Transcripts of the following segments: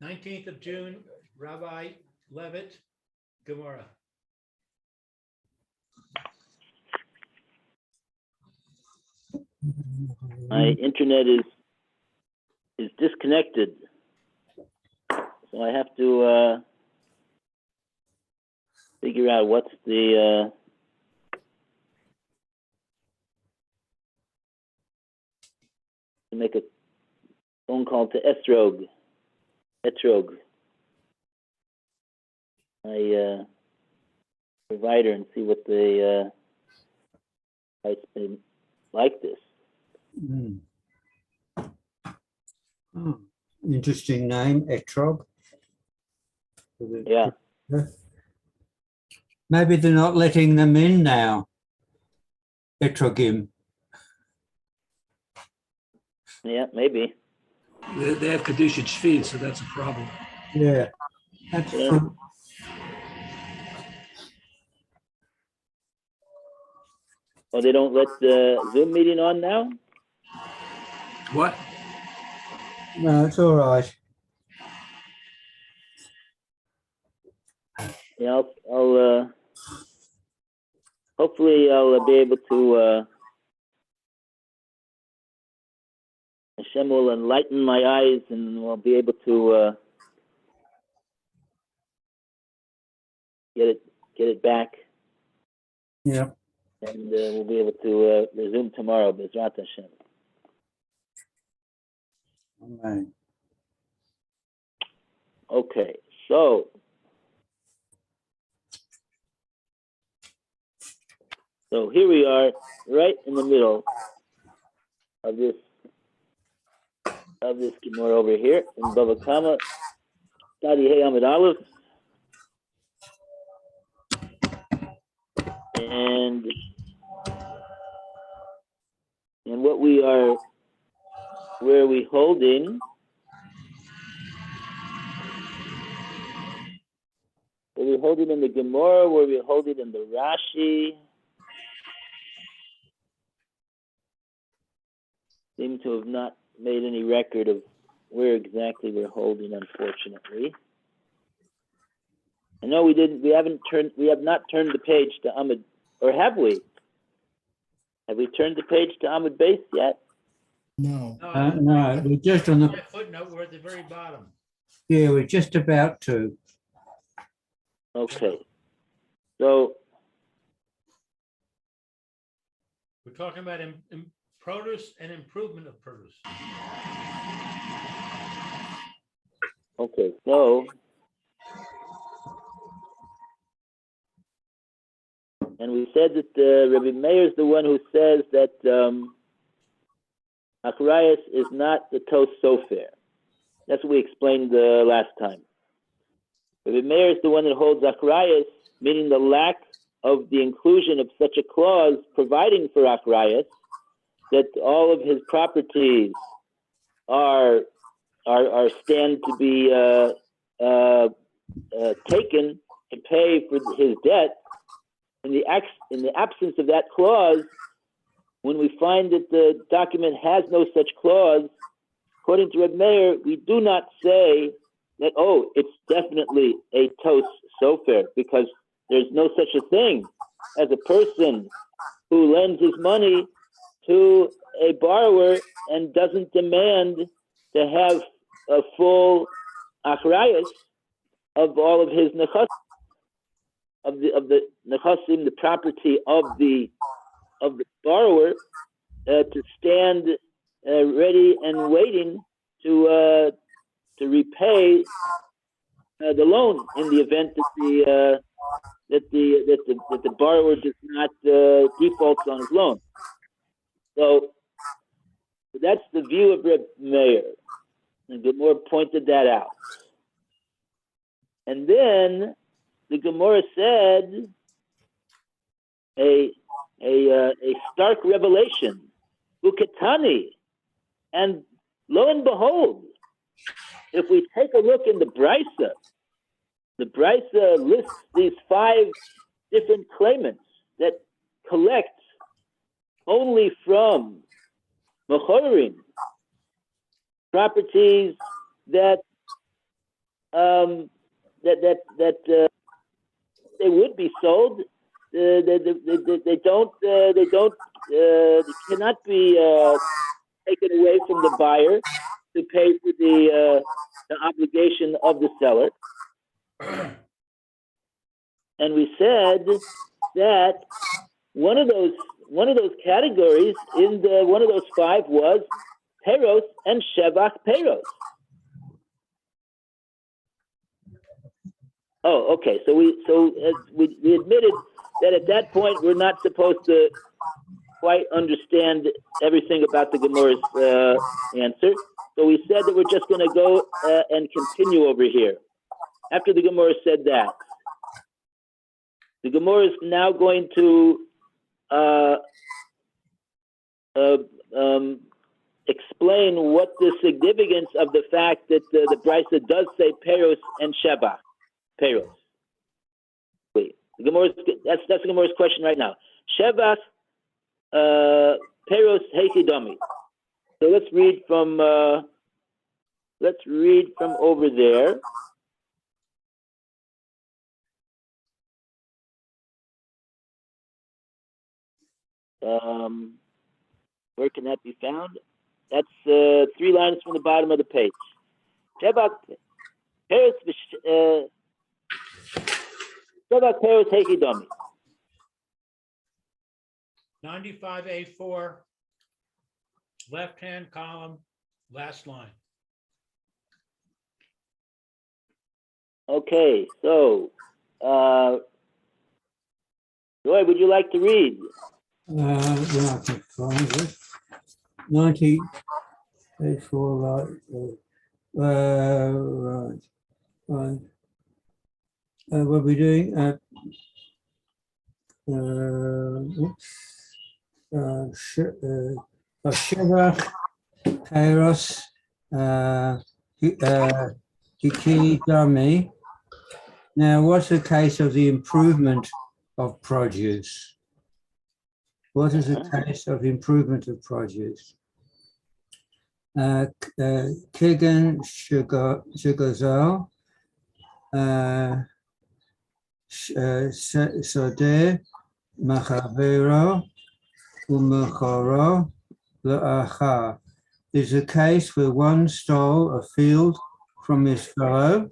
19th of June, Rabbi Levitt, Gemora. My internet is disconnected, so I have to figure out what's the to make a phone call to Etrog, my provider, and see what the it's been like this. Mm. Oh, interesting name, Etrog. Yeah. Maybe they're not letting them in now. Etrogim. Yeah, maybe. They have Kaddish feed, so that's a problem. Yeah, that's true. Oh, they don't let the Zoom meeting on now? What? No, it's all right. Yeah, I'll hopefully I'll be able to Hashem will enlighten my eyes and we'll be able to get it back. Yeah. And we'll be able to resume tomorrow, B'ezrat Hashem. Amen. Okay, so here we are, right in the middle of this Gemora over here in Bava Kama, Stadi Hey Amid Aleph, and where are we holding? Were we holding in the Gemora? Were we holding in the Rashi? Seem to have not made any record of where exactly we're holding, unfortunately. I know we have not turned the page to Amud, or have we? Have we turned the page to Amud Base yet? No. No, we're just on the Footnote, we're at the very bottom. Yeah, we're just about to. Okay. So We're talking about produce and improvement of produce. okay, so and we said that Rabbi Meir is the one who says that Achrayus is not the Tos Sofer. That's what we explained last time. Rabbi Meir is the one that holds Achrayus, meaning the lack of the inclusion of such a clause providing for Achrayus, that all of his properties are stand to be taken to pay for his debt. In the absence of that clause, when we find that the document has no such clause, according to Reb Meir, we do not say that, oh, it's definitely a tos sofer, because there's no such a thing as a person who lends his money to a borrower and doesn't demand to have a full achrayus of all of his nechassim, of the nechassim, the property of the borrower, to stand ready and waiting to repay the loan in the event that the borrower does not defaults on his loan. So that's the view of Reb Meir, and Gemora pointed that out. And then the Gemora said a stark revelation, uketani, and lo and behold, if we take a look in the Brisa lists these 5 different claimants that collect only from mechorim, properties that they would be sold. They cannot be taken away from the buyer to pay for the obligation of the seller. And we said that one of those categories in one of those five was peros and shevach peros. Oh, okay. So we admitted that at that point we're not supposed to quite understand everything about the Gemora's answer. So we said that we're just going to go and continue over here. After the Gemora said that, the Gemora is now going to explain what the significance of the fact that the Brisa does say peros and shevach. Peros. Wait, the Gemara's, that's the Gemara's question right now. Shevach, peros heikidomi. So let's read from over there. Where can that be found? That's 3 lines from the bottom of the page. Shevach, peros, Shevach peros heikidomi. 95A4, left-hand column, last line. Okay, so Roy, would you like to read? Yeah, I can find it. 90A4, right. What are we doing? Shevach, peros, hikidami. Now, what's the case of the improvement of produce? What is the case of improvement of produce? Kigan shugazal, sodeh, machavero, umechoro, le'achar. Is a case where one stole a field from his fellow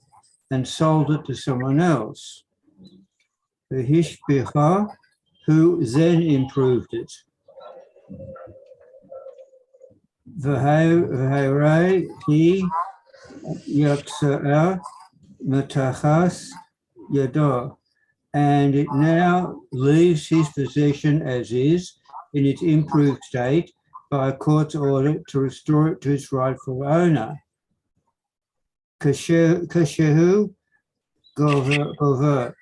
and sold it to someone else. The hishbicha, who then improved it. V'heiray he yatza'ah metachas yado, and it now leaves his possession as is in its improved state by a court's order to restore it to its rightful owner. Kashehu gover,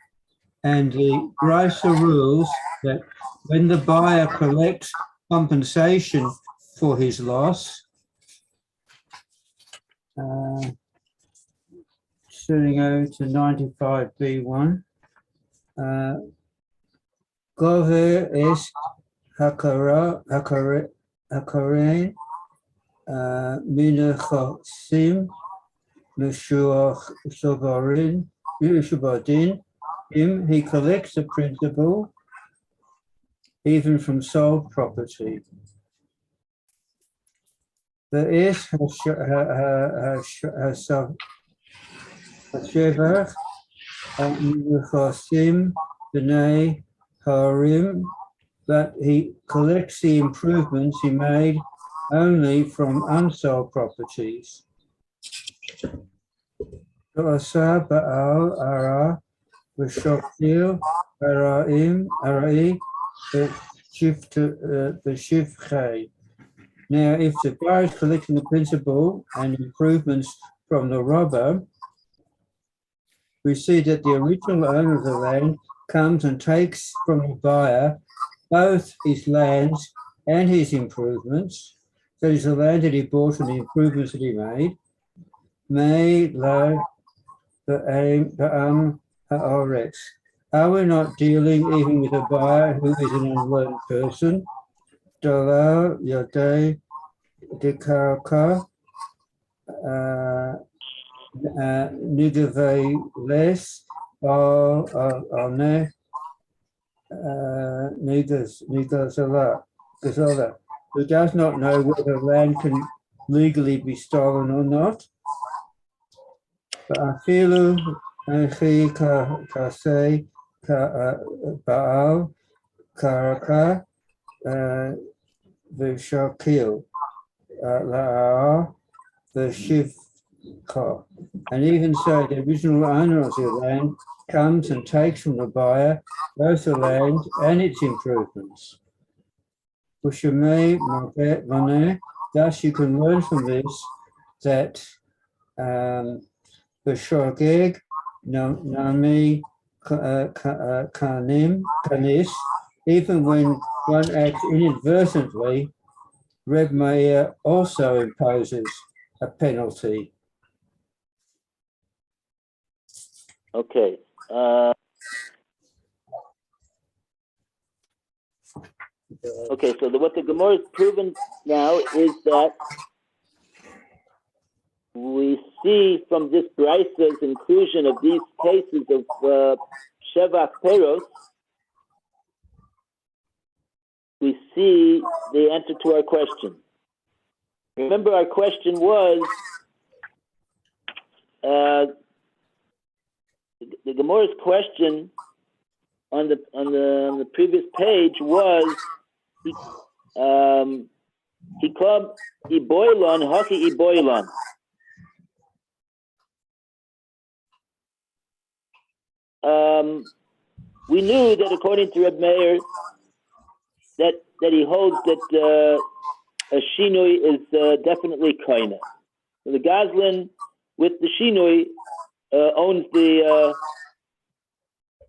and the Brisa rules that when the buyer collects compensation for his loss, turning over to 95B1, gover es hakaren minachosim meshuach shabadin. He collects the principal even from sold property. The is hashevach mechosim b'nei harim, but he collects the improvements he made only from unsold properties. V'asah ba'al ara v'shoftil arai v'shivchei. Now, if the buyer is collecting the principal and improvements from the robber, we see that the original owner of the land comes and takes from the buyer both his lands and his improvements. That is the land that he bought and the improvements that he made. May lo ba'am ha'oretz. Are we not dealing even with a buyer who is an unlearned person? Dalal yadei dekaraka nigave less or ne nigazala, who does not know whether land can legally be stolen or not. Afilu anchi kase baal karaka v'shakil la'ar v'shivka. And even so, the original owner of the land comes and takes from the buyer both the land and its improvements. Thus you can learn from this that the shogeg nami kanis, even when one acts inadvertently, Reb Meir also imposes a penalty. Okay. Okay, so what the Gemara has proven now is that we see from this Braisa's inclusion of these cases of Shevach Peros, we see the answer to our question. Remember, our question was the Gemara's question on the previous page was Hikab Iboilon, Haki Iboilon. We knew that according to Reb Meir, that he holds that a shinui is definitely koina. So the Goslin with the shinui owns the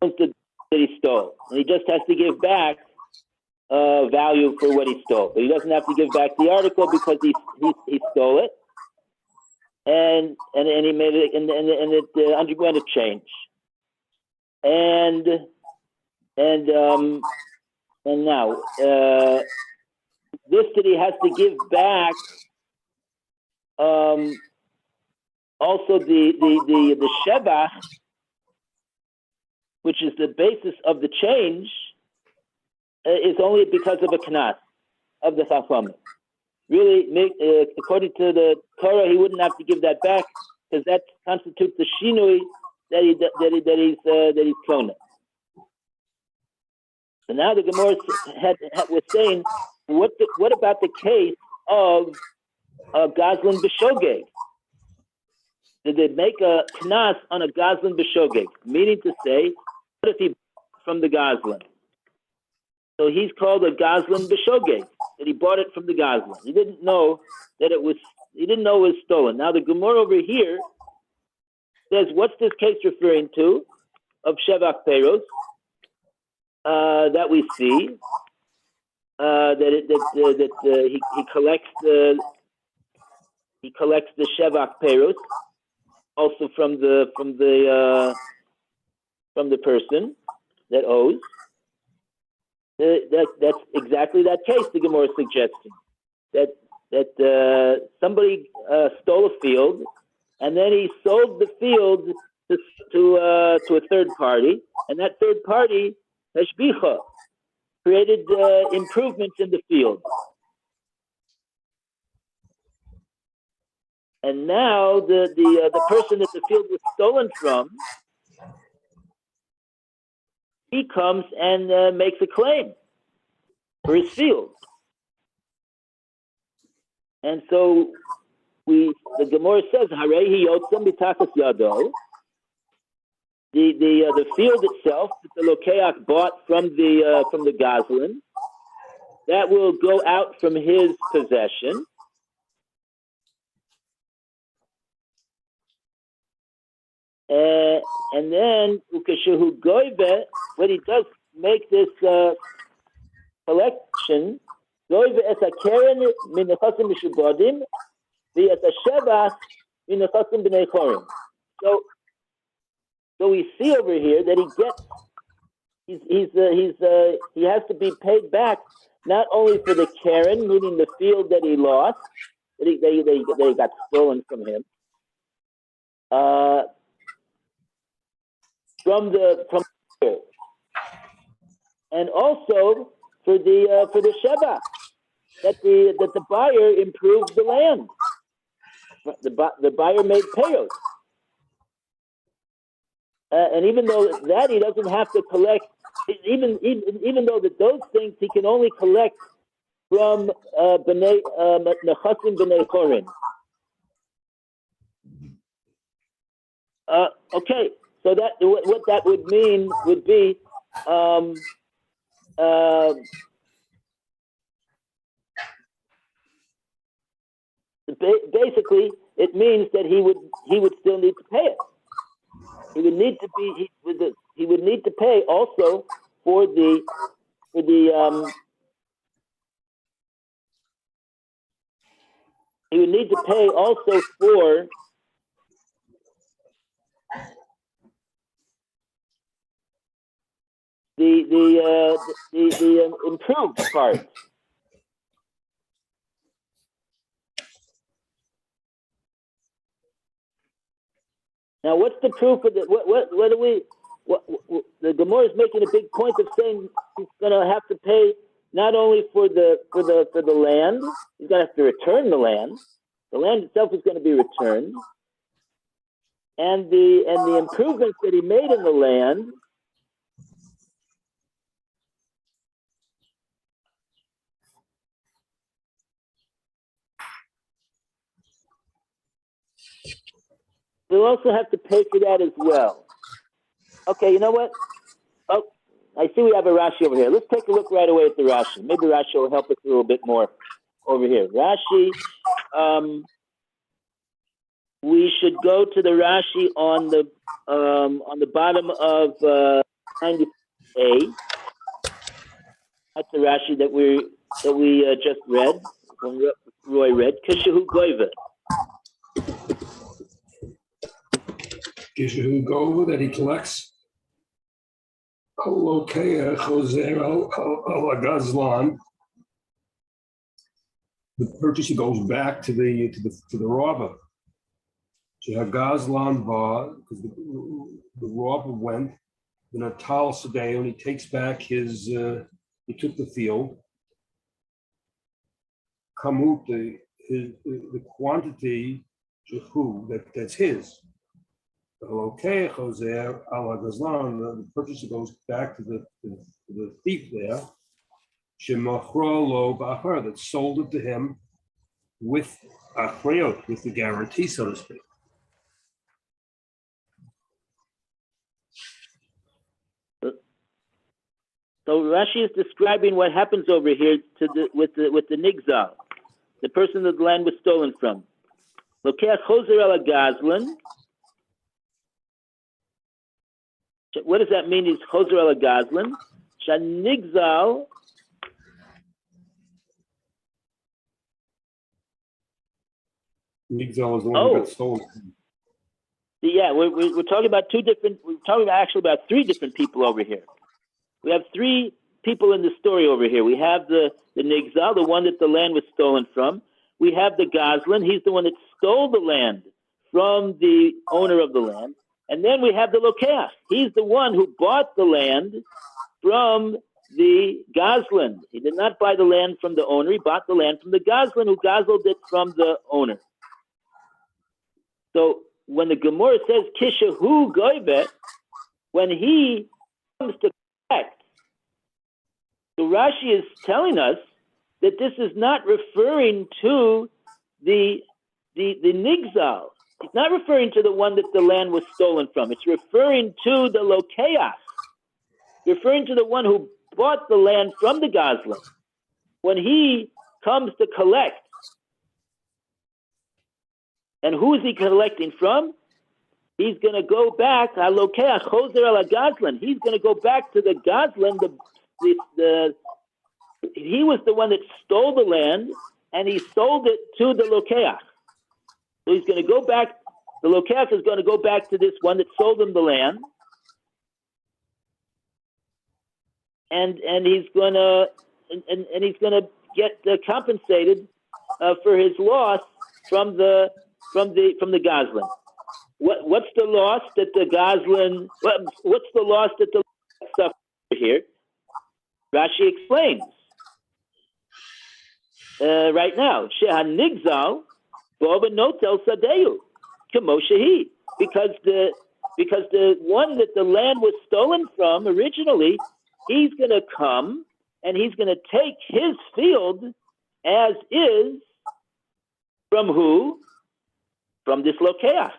that he stole, and he just has to give back value for what he stole. But he doesn't have to give back the article because he stole it, and he made it, and it underwent a change. And now this that he has to give back also the shevach, which is the basis of the change, is only because of a knas of the chachamim. Really, according to the Torah, he wouldn't have to give that back because that constitutes the shinui that he's kona. So now the Gemara was saying, what about the case of Goslin b'shogeg? Did they make a knas on a Goslin b'shogeg? Meaning to say, what if he bought from the Goslin? So he's called a Goslin b'shogeg, that he bought it from the Goslin. He didn't know it was stolen. Now the Gemara over here says, what's this case referring to of Shevach Peros that we see that he collects the Shevach Peros also from the person that owes. That's exactly that case the Gemara is suggesting. That somebody stole a field, and then he sold the field to a third party, and that third party, hashbicha, created improvements in the field. And now the person that the field was stolen from, he comes and makes a claim for his field. And so the Gemara says, Harehi yotzem b'tachas yado. The field itself that the Lokeach bought from the Goslin, that will go out from his possession. And then ukeshehu goive, when he does make this collection, goive es hakeren min nechasim mishubodim, v'es hashevach min nechasim b'nei chorim. So we see over here that he has to be paid back not only for the keren, meaning the field that he lost, that he got stolen from him, from the and also for the sheva that the buyer improved the land. The buyer made payos, and even though that he doesn't have to collect, even though that those things he can only collect from bnei nechasim bnei chorin. Okay, so that what that would mean would be basically it means that he would still need to pay it. He would need to he would need to pay also for the he would need to pay also for the improved part. Now, what's the proof of the what do we? The Gemora is making a big point of saying he's going to have to pay not only for the land, he's going to have to return the land. The land itself is going to be returned, and the improvements that he made in the land. We'll also have to pay for that as well. Okay, you know what? Oh, I see we have a Rashi over here. Let's take a look right away at the Rashi. Maybe Rashi will help us a little bit more over here. Rashi, we should go to the Rashi on the bottom of 90A. That's the Rashi that we just read, when Roy read. Kishahu Goiva. Kishahu Gova that he collects. Kolokea Choser al Gazlan. The purchaser goes back to the robber. Gazlan Ba, because the robber went in a Tal Sadeo and he takes back his he took the field. Kamut, the quantity that's his. Okay, Jose al Gazlan, the purchaser goes back to the thief there. Shemachro lo ba'achar, that sold it to him with achrayot, with the guarantee, so to speak. So Rashi is describing what happens over here with the nigzal, the person that the land was stolen from. Lokeach chozer al Gazlan. What does that mean? He's chozer al Gazlan. Shanigzal. Nigzal is the one who got stolen. Yeah, we're talking about actually about three different people over here. We have three people in the story over here. We have the Nigzal, the one that the land was stolen from. We have the Gazlan. He's the one that stole the land from the owner of the land. And then we have the Lokeach. He's the one who bought the land from the Gazlan. He did not buy the land from the owner. He bought the land from the Gazlan, who gazled it from the owner. So when the Gemora says Kishahu Goibet, when he comes to collect, so Rashi is telling us that this is not referring to the Nigzal. It's not referring to the one that the land was stolen from. It's referring to the Lokeach, referring to the one who bought the land from the Gazlan. When he comes to collect, and who is he collecting from? He's going to go back, Lokeach chozer al Gazlan. He's going to go back to the Gazlan. He was the one that stole the land, and he sold it to the Lokeach. So he's going to go back. The Lokeach is going to go back to this one that sold him the land, and he's going to get compensated for his loss from the Gazlan. what's the loss that the Goslin, what's the loss that the suffered here? Rashi explains right now. Shehanigzal Bava notel sadeu kemo shehi, because the one that the land was stolen from originally, he's going to come and he's going to take his field as is from who? From this lokeach.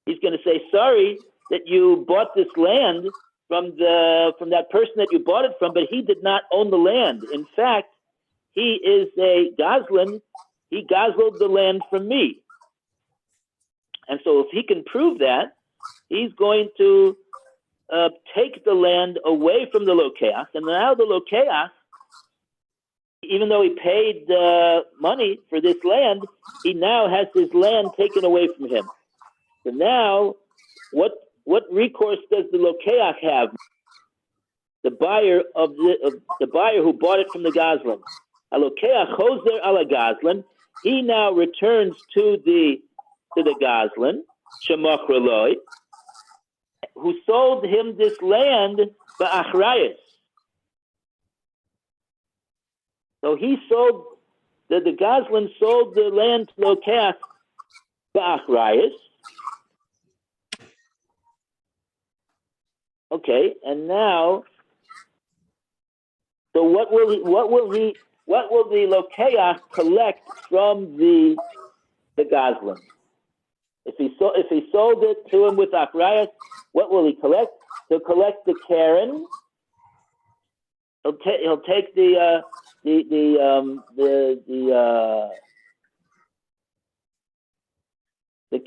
He's going to say, sorry that you bought this land from that person that you bought it from, but he did not own the land. In fact, he is a goslin. He gosled the land from me. And so if he can prove that, he's going to take the land away from the lokeach. And now the lokeach, even though he paid money for this land, he now has his land taken away from him. So now, what recourse does the lokeach have? The buyer the buyer who bought it from the goslin. A lokeach chozer ala goslin. He now returns to the goslin, shemachra loy, who sold him this land ba'achrayus. So he sold, the goslin sold the land to lokeach ba'achrayus. Okay, and now, so what will the lokeach collect from the goslin? If he sold it to him with achrayas, what will he collect? He'll collect the karen. He'll take the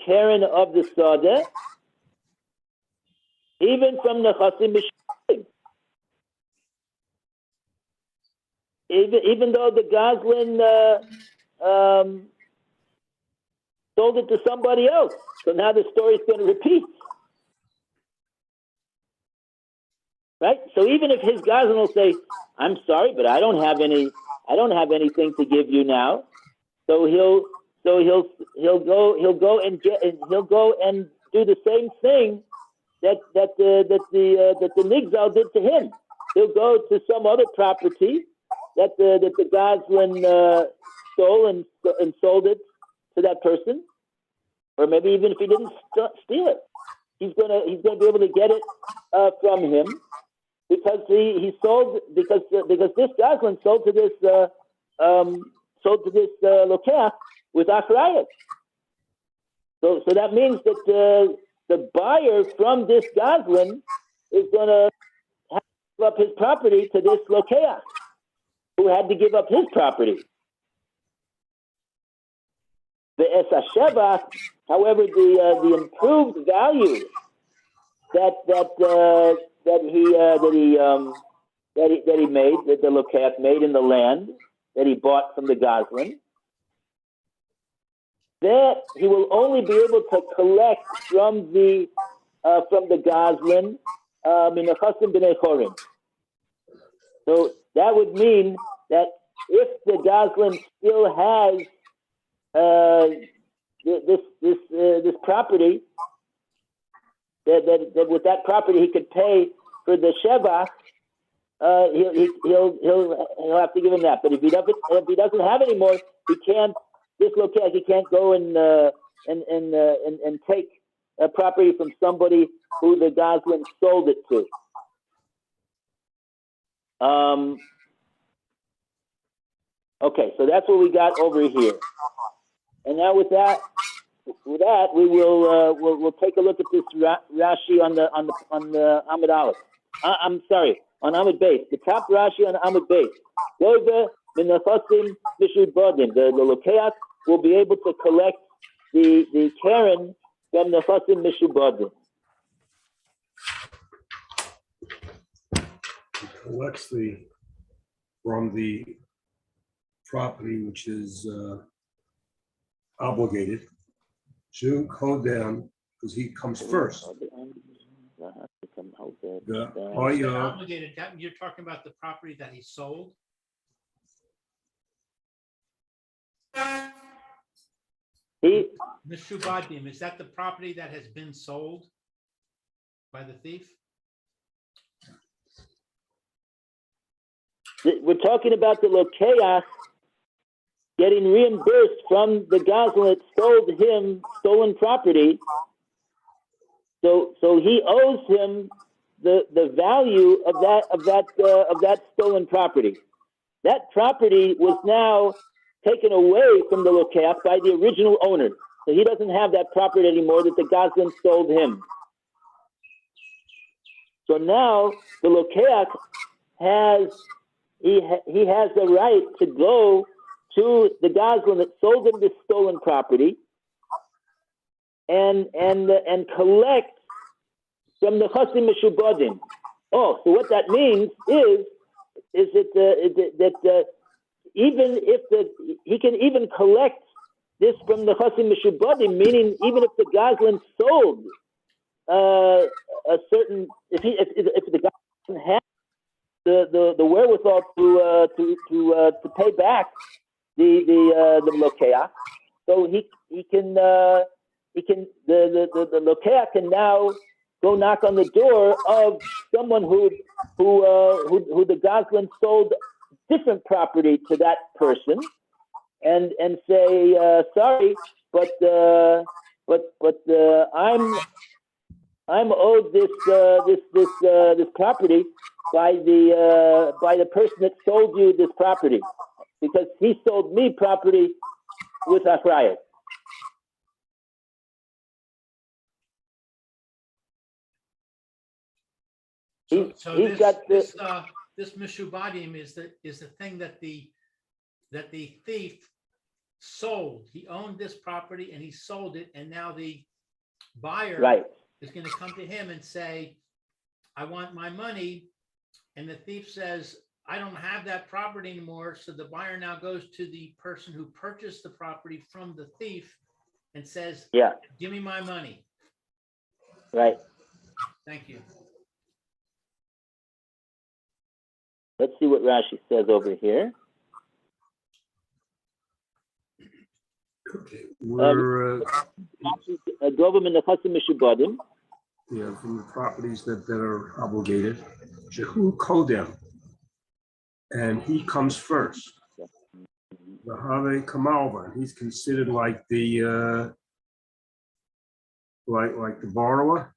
karen of the soda, even from the chasim b'shvim. Even though the goslin sold it to somebody else, so now the story is going to repeat, right? So even if his goslin will say, "I'm sorry, but I don't have anything to give you now," so he'll go and do the same thing that the Nigzal did to him. He'll go to some other property that the goslin stole and sold it to that person, or maybe even if he didn't steal it, he's gonna be able to get it from him, because he sold, because this goslin sold to this lokeach with achrayas. So that means that the buyer from this goslin is going to have to give up his property to this lokeach, who had to give up his property. The esashevach, however, the improved value that he made, that the lokeach made in the land that he bought from the goslin, that he will only be able to collect from the goslin in a chasim b'nei chorim. So that would mean that if the goslin still has this property, that with that property he could pay for the shevach, he'll have to give him that. But if he doesn't have any more, he can't. This lokeach, he can't go and take a property from somebody who the goslin sold it to. Okay, so that's what we got over here. And now with that, we will we'll take a look at this Rashi on the Amud Aleph. I'm sorry, on Amud Beis. The top Rashi on Amud Beis. The lokeach will be able to collect the karen from the chasim mishubadim. Collects from the property which is obligated to code down, because he comes first. Obligated, you're talking about the property that he sold? He, Mishubadim, is that the property that has been sold by the thief? we're talking about the Lokeach getting reimbursed from the Goslin that sold him stolen property. So he owes him the value of that stolen property. That property was now taken away from the Lokeach by the original owner. So he doesn't have that property anymore that the Goslin sold him. So now the Lokeach has the right to go to the Goslin that sold him this stolen property and collect from the Chasim Meshubadim. Oh, so what that means is that even if he can even collect this from the Chasim Meshubadim, meaning even if the Goslin sold a certain, if the Goslin has the wherewithal to pay back the Lokeach, so he can the Lokeach can now go knock on the door of someone who the Goslin sold different property to that person, and say sorry, but I'm owed this property by the person that sold you this property, because he sold me property with achrayus. So He's got this Mishubadim is the thing that the thief sold. He owned this property and he sold it, and now the buyer is going to come to him and say, I want my money. And the thief says, I don't have that property anymore. So the buyer now goes to the person who purchased the property from the thief and says, yeah, give me my money. Right. Thank you. Let's see what Rashi says over here. Okay, we're Government of Chasim Meshubadim. yeah, from the properties that are obligated. Jehu Kodem, and he comes first. The Have Kamalva, he's considered like the like the borrower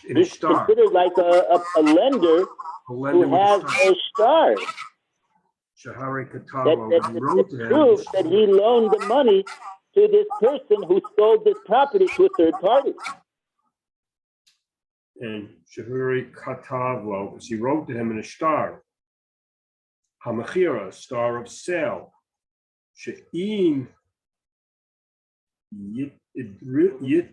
in a He's star. considered like a lender who has a star. Shahari Katavo, he wrote to him, proves that he loaned the money to this person who sold this property to a third party. and Shahuri Katavo, because he wrote to him in a star. Hamachira, star of sale. She'im Yitarfu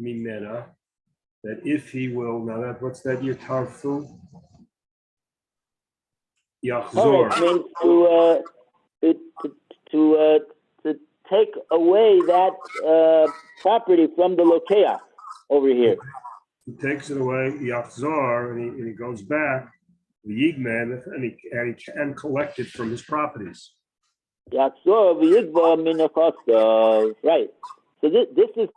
Mimena, that if he will, now that what's that Yitarfu? Yachzor. Means to take away that property from the Lokeach over here. He takes it away, Yachzor, and he goes back, the Yigman, and he can collect it from his properties. Yachzor v'yigva min hachosav. Right. So this is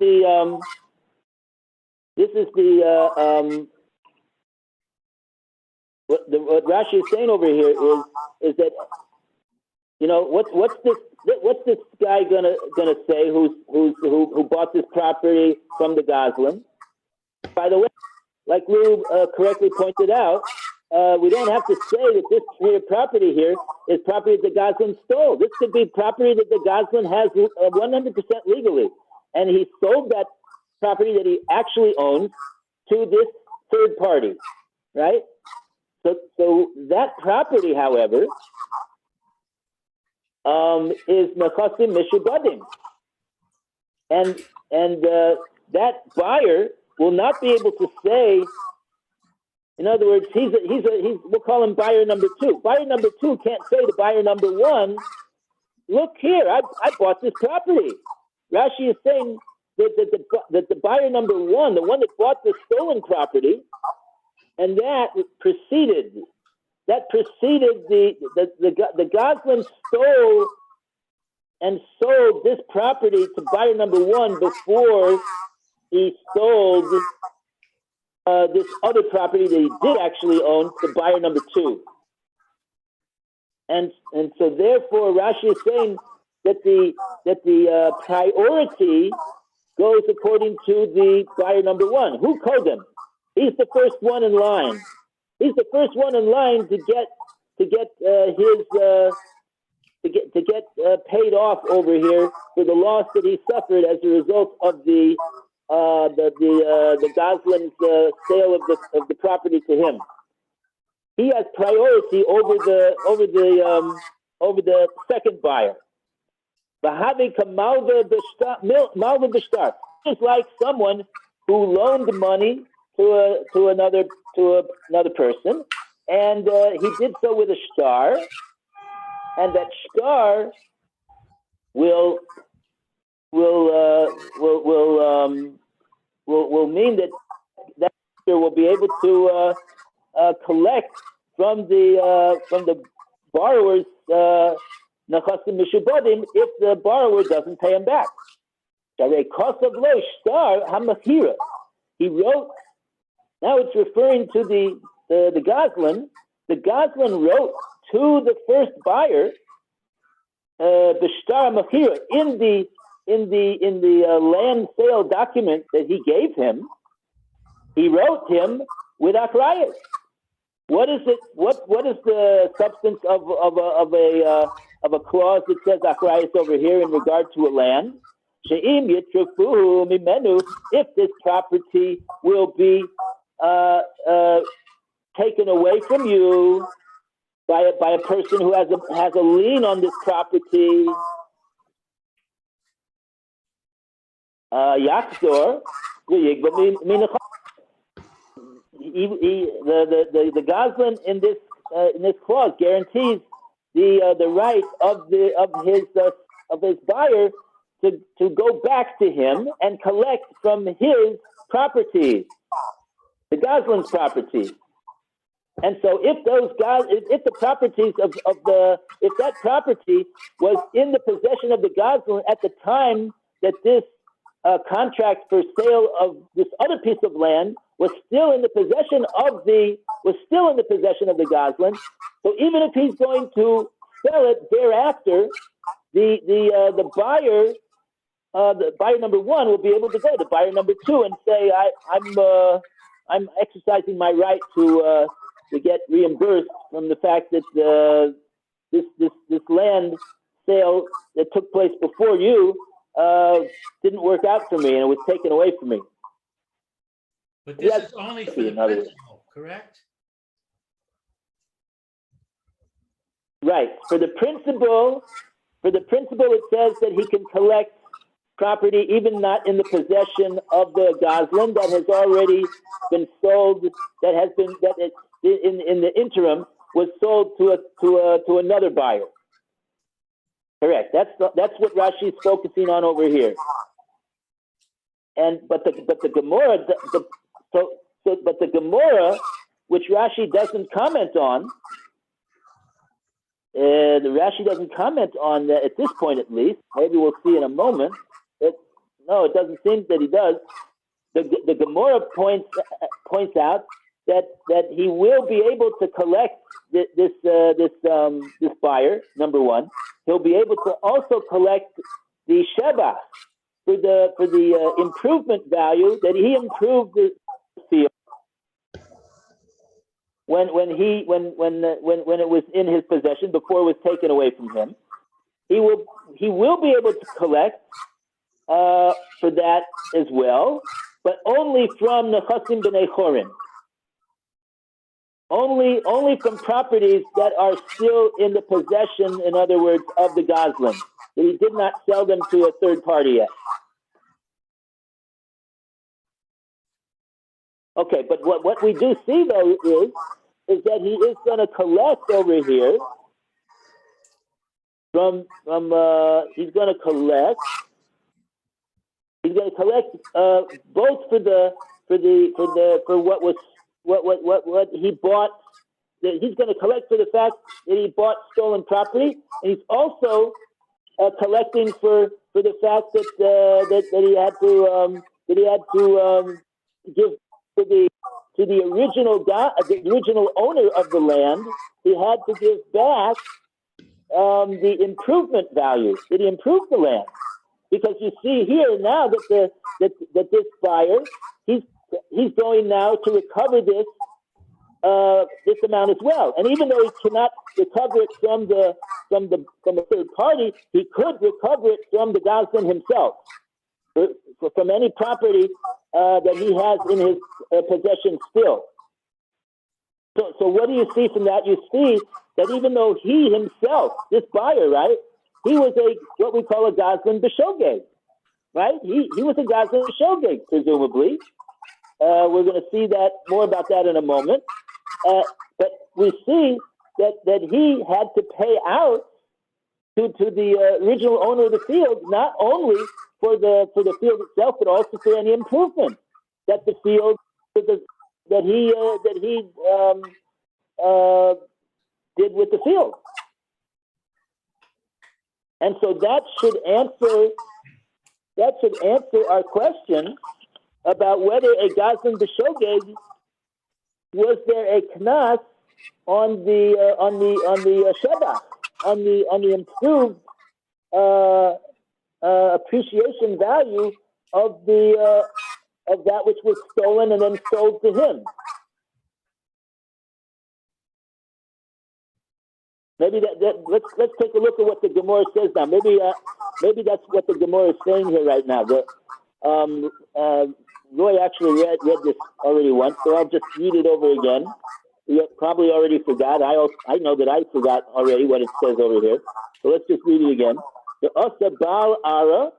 what Rashi is saying over here is that, you know, what's this guy gonna say who bought this property from the Goslin? By the way, like Lou correctly pointed out, we don't have to say that this here property here is property that the Goslin stole. This could be property that the Goslin has 100% legally, and he sold that property that he actually owns to this third party, right? So that property, however, is Mechasim Mishubadim, and that buyer will not be able to say. In other words, he's we'll call him buyer number two. Buyer number two can't say to buyer number one, "Look here, I bought this property." Rashi is saying that the buyer number one, the one that bought the stolen property, and that preceded the Goslin stole and sold this property to buyer number one before he sold this other property that he did actually own to buyer number two. And so therefore Rashi is saying that the priority goes according to the buyer number one. Who called him? He's the first one in line. He's the first one in line to get paid off over here for the loss that he suffered as a result of the Goslin's sale of the property to him. He has priority over the second buyer. Malva b'shtar. Just like someone who loaned money to another person, and he did so with a star, and that star will mean that will be able to collect from the borrower's Nachasim Mishubadim if the borrower doesn't pay him back. He wrote, now it's referring to the Goslin. The Goslin wrote to the first buyer, B'shtar Machira, in the land sale document that he gave him. He wrote him with achrayas. What is it? What is the substance of a clause that says achrayas over here in regard to a land? She'im yitrafuhu mimenu, if this property will be taken away from you by a person who has a lien on this property, Yaksor, the Goslin in this clause guarantees the right of his buyer to go back to him and collect from his property, the Goslin's property. And so if the properties if that property was in the possession of the Goslin at the time that this contract for sale of this other piece of land was still in the possession of the Goslin, so even if he's going to sell it thereafter, the buyer number one will be able to go to buyer number two and say, I'm exercising my right to get reimbursed from the fact that this land sale that took place before you didn't work out for me and it was taken away from me. But this is only for the principal, correct? Right. For the principal, it says that he can collect property even not in the possession of the Goslin that has already been sold, in the interim was sold to another buyer. Correct. That's what Rashi is focusing on over here. But the Gemora, the Gemora, which Rashi doesn't comment on, the Rashi doesn't comment on that at this point, at least. Maybe we'll see in a moment. No, it doesn't seem that he does. The Gemora points out that he will be able to collect this buyer, number one. He'll be able to also collect the sheba for the improvement value that he improved the field when it was in his possession before it was taken away from him. He will be able to collect for that as well, but only from Nechasim B'nei Chorin. Only from properties that are still in the possession, in other words, of the Goslin, that he did not sell them to a third party yet. Okay, but what we do see though is that he is going to collect over here he's going to collect both for what he bought. He's going to collect for the fact that he bought stolen property, and he's also collecting for the fact that that he had to give to the original owner of the land. He had to give back the improvement value. Did he improve the land? Because you see here now that this buyer, he's going now to recover this amount as well. And even though he cannot recover it from the third party, he could recover it from the Goslin himself, from any property that he has in his possession still. So what do you see from that? You see that even though he himself, this buyer, right, he was what we call a Goslin B'Shogeg, right? He was a Goslin B'Shogeg, presumably. We're going to see that more about that in a moment. But we see that he had to pay out to the original owner of the field, not only for the field itself, but also for any improvement that the field that he did with the field. And so that should answer our question about whether a Goslin B'Shogeg, was there a knas on the shebach, on the improved appreciation value of that which was stolen and then sold to him. Maybe let's take a look at what the Gemora says now. Maybe that's what the Gemora is saying here right now. Roy actually read this already once, so I'll just read it over again. You probably already forgot. I know that I forgot already what it says over here. So let's just read it again. The Osa Baal Ara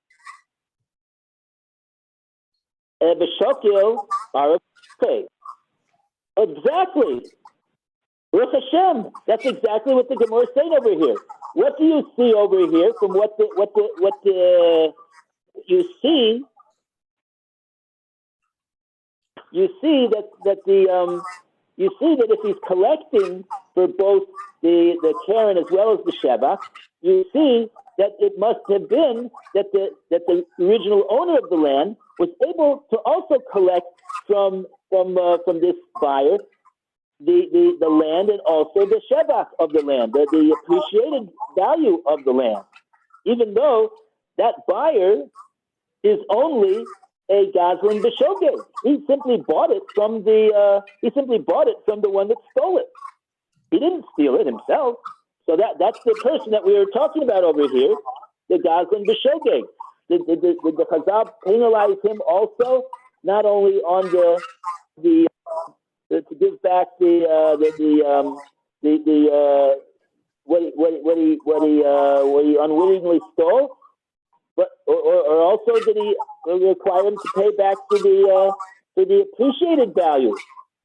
B'Shokil Ara. Okay. Exactly. Baruch Hashem. That's exactly what the Gemara is saying over here. What do you see over here from what you see? You see that if he's collecting for both the Karen as well as the Shebach, you see that it must have been that the original owner of the land was able to also collect from this buyer the land and also the Shebach of the land, the appreciated value of the land, even though that buyer is only a Goslin B'Shogeg. He simply bought it from the one that stole it. He didn't steal it himself. So that's the person that we were talking about over here, the Goslin B'Shogeg. Did the Chazal penalize him also, not only on the to give back what he unwittingly stole, but or also did he require him to pay back to the appreciated value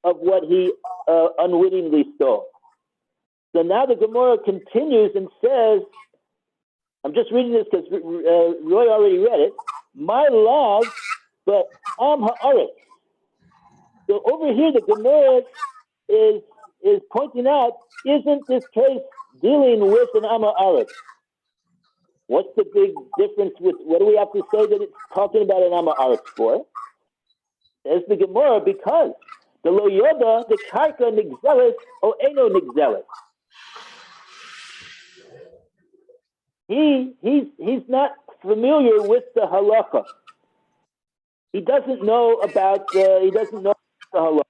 of what he unwittingly stole? So now the Gemara continues and says, I'm just reading this because Roy already read it. My love, but am ha'aretz. So over here, the Gemara is pointing out, isn't this case dealing with an am ha'aretz? What's the big difference with, what do we have to say that it's talking about an am ha'aretz for? Says the Gemara, because the lo yoda, the karka nigzelis, o eno nigzelis. He's not familiar with the halacha. He doesn't know about the halacha.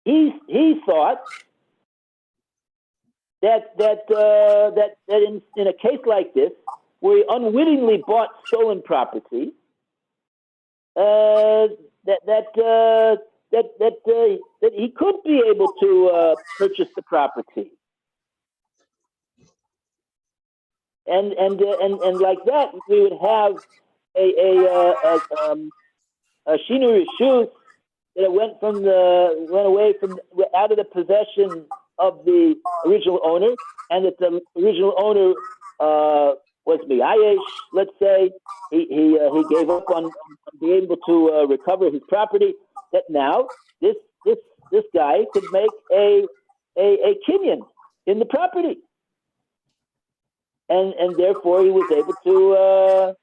He thought that in a case like this, where he unwittingly bought stolen property, that he could be able to purchase the property. And like that, we would have a shinu reshus that went away from out of the possession of the original owner, and that the original owner was miyayesh. Let's say he gave up on being able to recover his property. That now this guy could make a kinyan in the property. and therefore he was able to.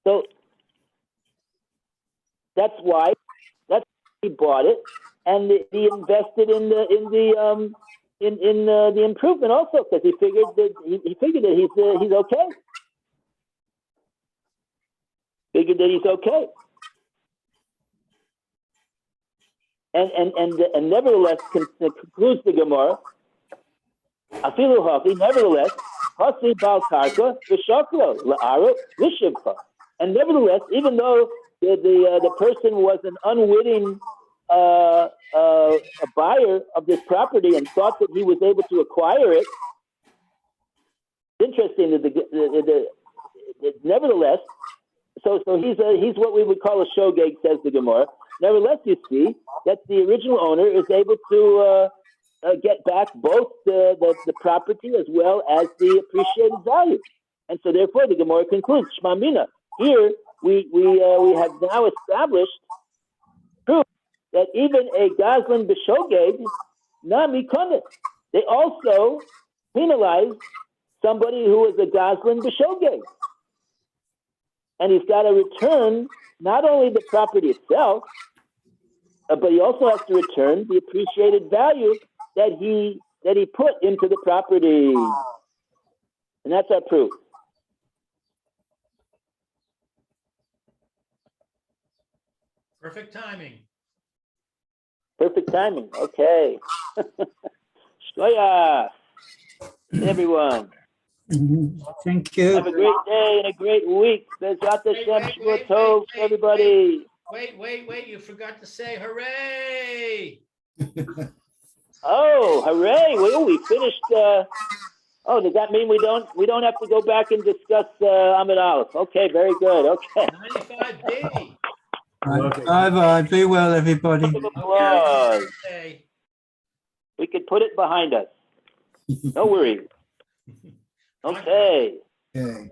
So that's why he bought it, and he invested in the improvement also, because he figured that he's okay. Figured that he's okay. And nevertheless, concludes the Gemara, Afilu Hafi, nevertheless, Hasi Bal Karka, Vishaklo, La'aro, Vishivcha. And nevertheless, even though the person was an unwitting a buyer of this property and thought that he was able to acquire it, it's interesting that nevertheless, so he's what we would call a shogeg, says the Gemara. Nevertheless, you see that the original owner is able to get back both the property as well as the appreciated value, and so therefore the Gemara concludes, Shma Mina. Here we have now established proof that even a Gazlan b'shogeg nami konet, they also penalize somebody who is a Gazlan b'shogeg. And he's got to return not only the property itself, but he also has to return the appreciated value that he put into the property. And that's our proof. Perfect timing. Perfect timing. Okay. Shkoyach, everyone. Thank you. Have a great day and a great week. Bezrat Hashem, Shvua Tov, everybody. Wait, you forgot to say hooray. Oh, hooray. We finished. Oh, does that mean we don't have to go back and discuss Amid Aleph? Okay, very good. Okay. 95B. Bye. Be well, everybody. Applause. Okay. We could put it behind us. No worries. Okay. Okay.